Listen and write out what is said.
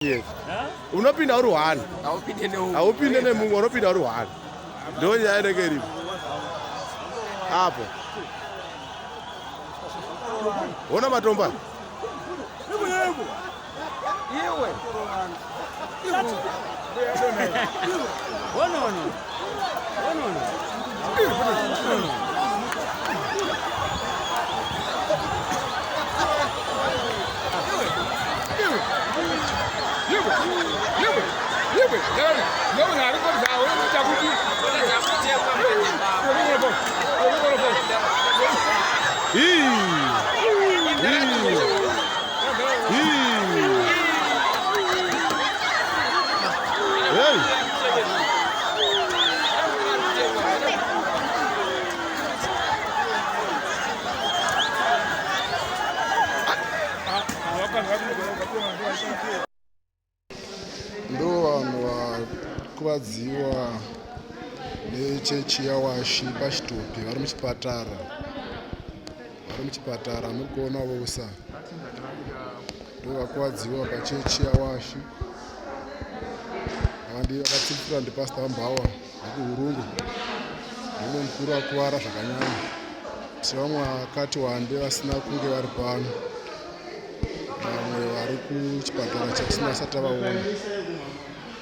Yes. Unopinda uri one. Haupinde nemumwe unopinda uri one. Ndio yainenge iripo. Hapo. Ona matomba. Iwe. Ono. Ndo vanhu vakuvadziwa nechechi yawashi pachitopi vari muchipatara murikuona vosa ndo vakuvadziwa pachechi yawashi. Ava ndivo vakatsipfura ndipasita vambawa vekuhurungu mumwe mukuru akuvara zvakanyanya kuti vamwe vakati wande vasina kunge vari pano, vamwe vari kuchipatara chekusina vasati vaona.